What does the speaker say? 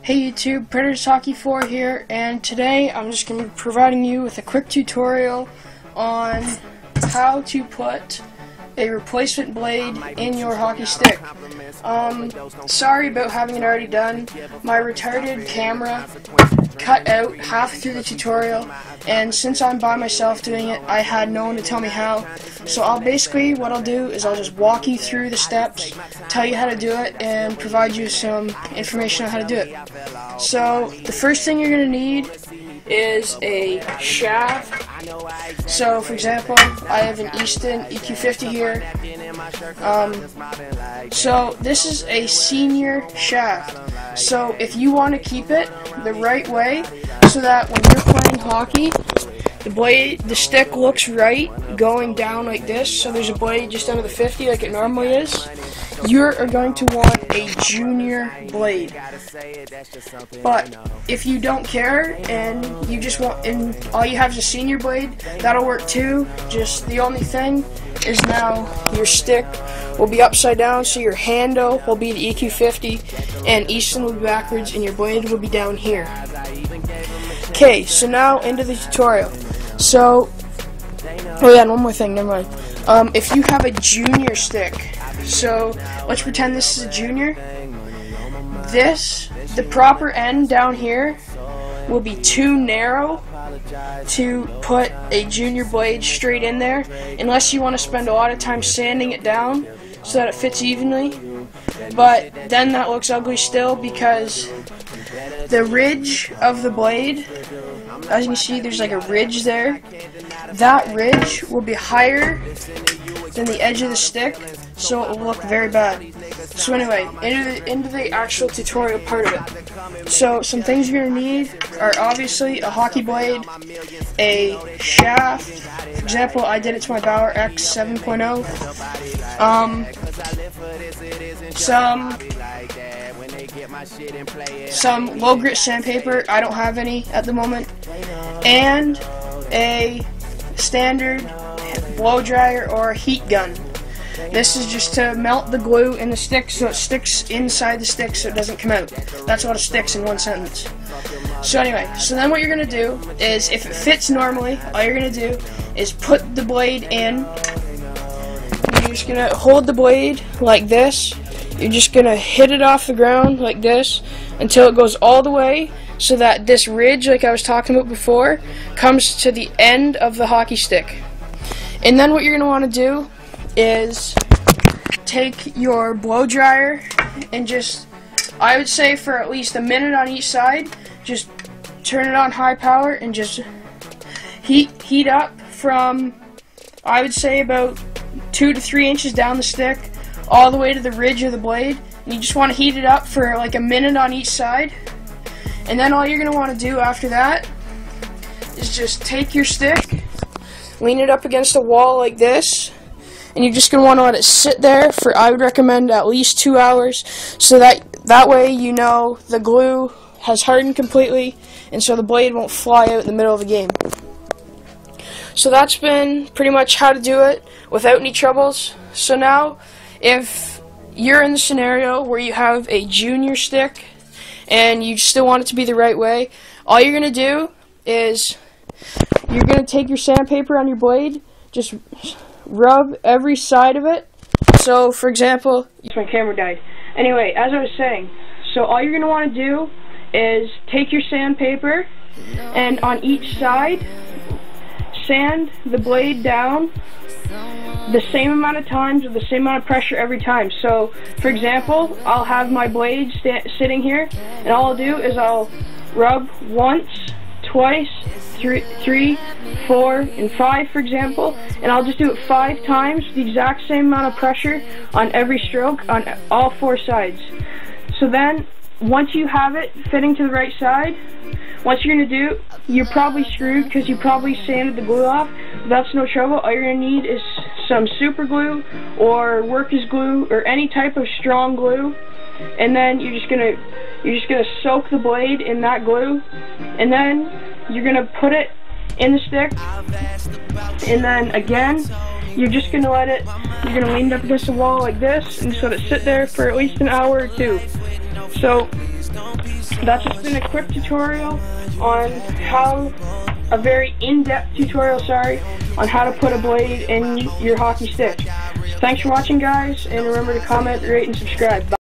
Hey YouTube, Predators Hockey 4 here, and today I'm just going to be providing you with a quick tutorial on how to put a replacement blade in your hockey stick. Sorry about having it already done. My retarded camera cut out half through the tutorial, and since I'm by myself doing it, I had no one to tell me how. So what I'll do is I'll just walk you through the steps, tell you how to do it, and provide you some information on how to do it. So the first thing you're going to need is a shaft. So for example, I have an Easton EQ50 here. So this is a senior shaft. So if you want to keep it the right way, so that when you're playing hockey, the stick looks right going down like this, so there's a blade just under the 50 like it normally is, you're going to want a junior blade. But if you don't care and you just want, and all you have is a senior blade, that'll work too. Just the only thing is now your stick will be upside down, so your handle will be the EQ50 and Easton will be backwards and your blade will be down here. Okay, so now into the tutorial. So, oh yeah, and one more thing, never mind. If you have a junior stick, so let's pretend this is a junior. The proper end down here will be too narrow to put a junior blade straight in there, unless you want to spend a lot of time sanding it down so that it fits evenly. But then that looks ugly still, because the ridge of the blade, as you can see, there's like a ridge there. That ridge will be higher than the edge of the stick, so it will look very bad. So anyway, into the actual tutorial part of it. So some things you're going to need are obviously a hockey blade, a shaft. For example, I did it to my Bauer X 7.0. Some low grit sandpaper. I don't have any at the moment, and a standard blow dryer or heat gun. This is just to melt the glue in the stick so it sticks inside the stick so it doesn't come out. That's what it sticks in one sentence. So anyway, so then what you're going to do is, if it fits normally, all you're going to do is put the blade in. You're just going to hold the blade like this. You're just going to hit it off the ground like this until it goes all the way, so that this ridge, like I was talking about before, comes to the end of the hockey stick. And then what you're going to want to do is take your blow dryer and just, I would say for at least a minute on each side, just turn it on high power and just heat up from, I would say, about 2 to 3 inches down the stick all the way to the ridge of the blade. And you just want to heat it up for like a minute on each side. And then all you're going to want to do after that is just take your stick, lean it up against a wall like this, and you're just going to want to let it sit there for, I would recommend, at least 2 hours, so that way you know the glue has hardened completely, and so the blade won't fly out in the middle of the game. So that's been pretty much how to do it without any troubles. So now, if you're in the scenario where you have a junior stick and you still want it to be the right way, all you're going to do is you're going to take your sandpaper on your blade, just rub every side of it. So for example, my camera died. Anyway, as I was saying, so all you're going to want to do is take your sandpaper and on each side sand the blade down the same amount of times with the same amount of pressure every time. So for example, I'll have my blade sitting here, and all I'll do is I'll rub once, twice, three, 4, and 5, for example, and I'll just do it 5 times with the exact same amount of pressure on every stroke on all 4 sides. So then, once you have it fitting to the right side, what you're going to do, you're probably screwed because you probably sanded the glue off. That's no trouble. All you're going to need is some super glue or workers glue or any type of strong glue, and then you're just gonna soak the blade in that glue, and then you're gonna put it in the stick, and then again you're just gonna you're gonna lean it up against the wall like this and just let it sit there for at least an hour or 2. So that's just been a quick tutorial on how, a very in-depth tutorial, sorry, on how to put a blade in your hockey stick. Thanks for watching, guys, and remember to comment, rate, and subscribe. Bye.